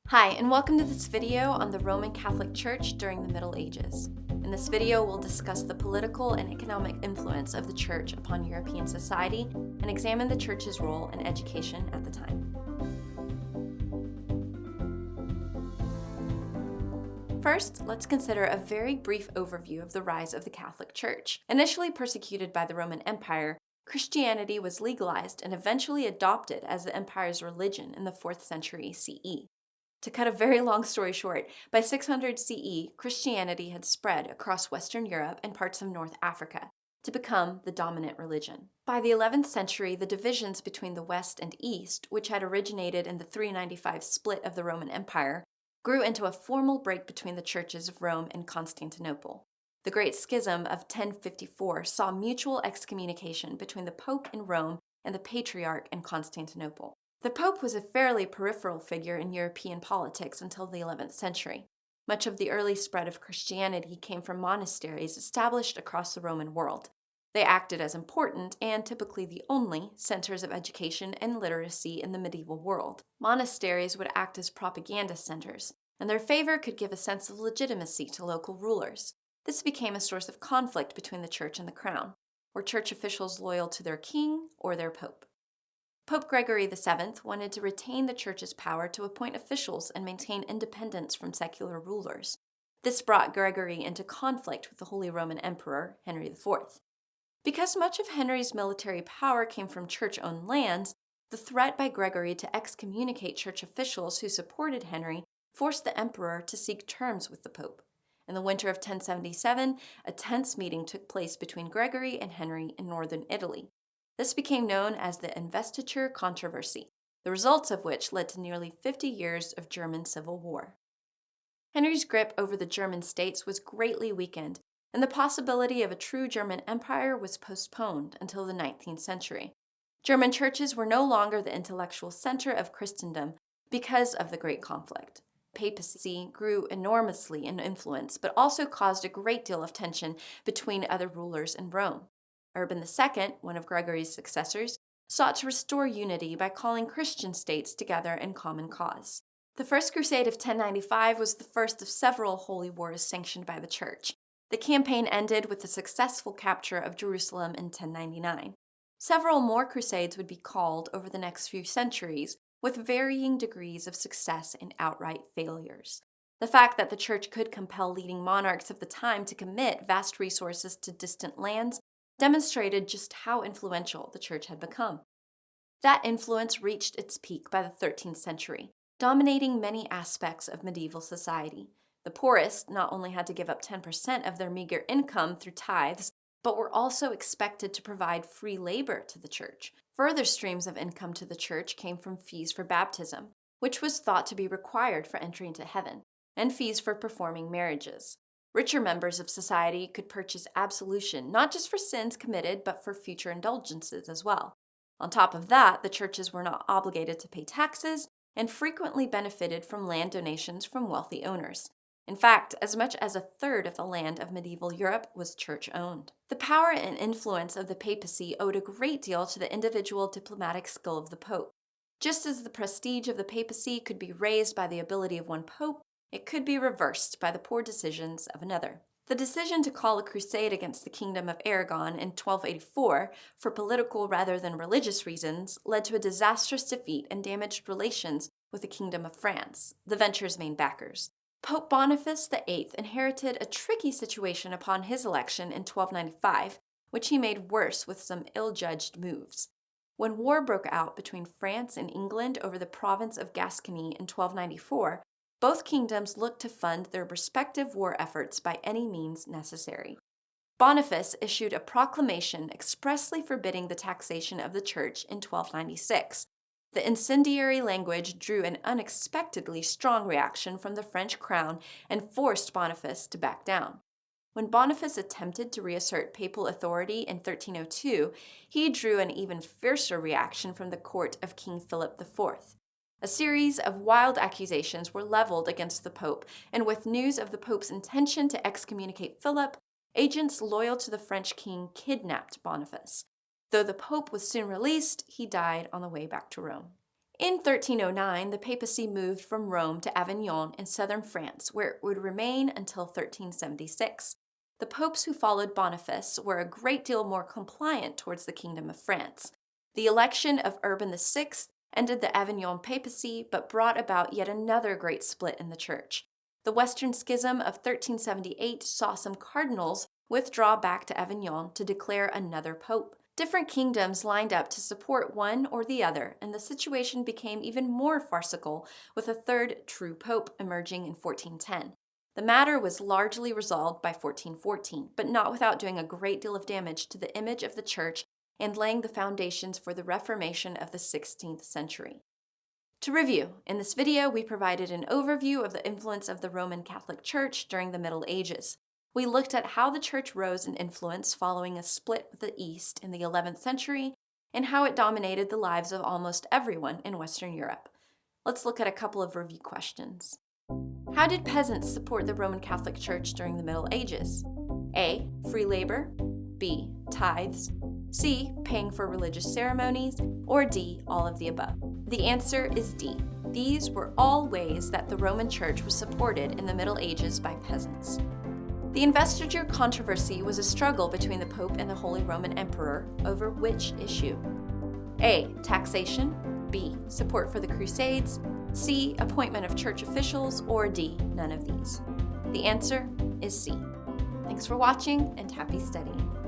Hi, and welcome to this video on the Roman Catholic Church during the Middle Ages. In this video, we'll discuss the political and economic influence of the Church upon European society and examine the Church's role in education at the time. First, let's consider a very brief overview of the rise of the Catholic Church. Initially persecuted by the Roman Empire, Christianity was legalized and eventually adopted as the empire's religion in the 4th century CE. To cut a very long story short, by 600 CE, Christianity had spread across Western Europe and parts of North Africa to become the dominant religion. By the 11th century, the divisions between the West and East, which had originated in the 395 split of the Roman Empire, grew into a formal break between the churches of Rome and Constantinople. The Great Schism of 1054 saw mutual excommunication between the Pope in Rome and the Patriarch in Constantinople. The Pope was a fairly peripheral figure in European politics until the 11th century. Much of the early spread of Christianity came from monasteries established across the Roman world. They acted as important, and typically the only, centers of education and literacy in the medieval world. Monasteries would act as propaganda centers, and their favor could give a sense of legitimacy to local rulers. This became a source of conflict between the church and the crown. Were church officials loyal to their king or their pope? Pope Gregory VII wanted to retain the church's power to appoint officials and maintain independence from secular rulers. This brought Gregory into conflict with the Holy Roman Emperor, Henry IV. Because much of Henry's military power came from church-owned lands, the threat by Gregory to excommunicate church officials who supported Henry forced the emperor to seek terms with the pope. In the winter of 1077, a tense meeting took place between Gregory and Henry in northern Italy. This became known as the Investiture Controversy, the results of which led to nearly 50 years of German civil war. Henry's grip over the German states was greatly weakened, and the possibility of a true German empire was postponed until the 19th century. German churches were no longer the intellectual center of Christendom because of the Great Conflict. Papacy grew enormously in influence, but also caused a great deal of tension between other rulers in Rome. Urban II, one of Gregory's successors, sought to restore unity by calling Christian states together in common cause. The First Crusade of 1095 was the first of several holy wars sanctioned by the Church. The campaign ended with the successful capture of Jerusalem in 1099. Several more crusades would be called over the next few centuries, with varying degrees of success and outright failures. The fact that the Church could compel leading monarchs of the time to commit vast resources to distant lands demonstrated just how influential the Church had become. That influence reached its peak by the 13th century, dominating many aspects of medieval society. The poorest not only had to give up 10% of their meager income through tithes, but were also expected to provide free labor to the Church. Further streams of income to the Church came from fees for baptism, which was thought to be required for entry into heaven, and fees for performing marriages. Richer members of society could purchase absolution, not just for sins committed, but for future indulgences as well. On top of that, the churches were not obligated to pay taxes and frequently benefited from land donations from wealthy owners. In fact, as much as a third of the land of medieval Europe was church-owned. The power and influence of the papacy owed a great deal to the individual diplomatic skill of the pope. Just as the prestige of the papacy could be raised by the ability of one pope, it could be reversed by the poor decisions of another. The decision to call a crusade against the Kingdom of Aragon in 1284 for political rather than religious reasons led to a disastrous defeat and damaged relations with the Kingdom of France, the venture's main backers. Pope Boniface VIII inherited a tricky situation upon his election in 1295, which he made worse with some ill-judged moves. When war broke out between France and England over the province of Gascony in 1294, both kingdoms looked to fund their respective war efforts by any means necessary. Boniface issued a proclamation expressly forbidding the taxation of the church in 1296. The incendiary language drew an unexpectedly strong reaction from the French crown and forced Boniface to back down. When Boniface attempted to reassert papal authority in 1302, he drew an even fiercer reaction from the court of King Philip IV. A series of wild accusations were leveled against the Pope, and with news of the Pope's intention to excommunicate Philip, agents loyal to the French king kidnapped Boniface. Though the Pope was soon released, he died on the way back to Rome. In 1309, the papacy moved from Rome to Avignon in southern France, where it would remain until 1376. The popes who followed Boniface were a great deal more compliant towards the Kingdom of France. The election of Urban VI ended the Avignon papacy, but brought about yet another great split in the church. The Western Schism of 1378 saw some cardinals withdraw back to Avignon to declare another pope. Different kingdoms lined up to support one or the other, and the situation became even more farcical with a third true pope emerging in 1410. The matter was largely resolved by 1414, but not without doing a great deal of damage to the image of the church and laying the foundations for the Reformation of the 16th century. To review, in this video we provided an overview of the influence of the Roman Catholic Church during the Middle Ages. We looked at how the church rose in influence following a split with the East in the 11th century and how it dominated the lives of almost everyone in Western Europe. Let's look at a couple of review questions. How did peasants support the Roman Catholic Church during the Middle Ages? A. Free labor. B. Tithes. C. Paying for religious ceremonies. Or D. All of the above. The answer is D. These were all ways that the Roman Church was supported in the Middle Ages by peasants. The investiture controversy was a struggle between the Pope and the Holy Roman Emperor over which issue? A. Taxation. B. Support for the Crusades. C. Appointment of church officials. Or D. None of these. The answer is C. Thanks for watching and happy studying.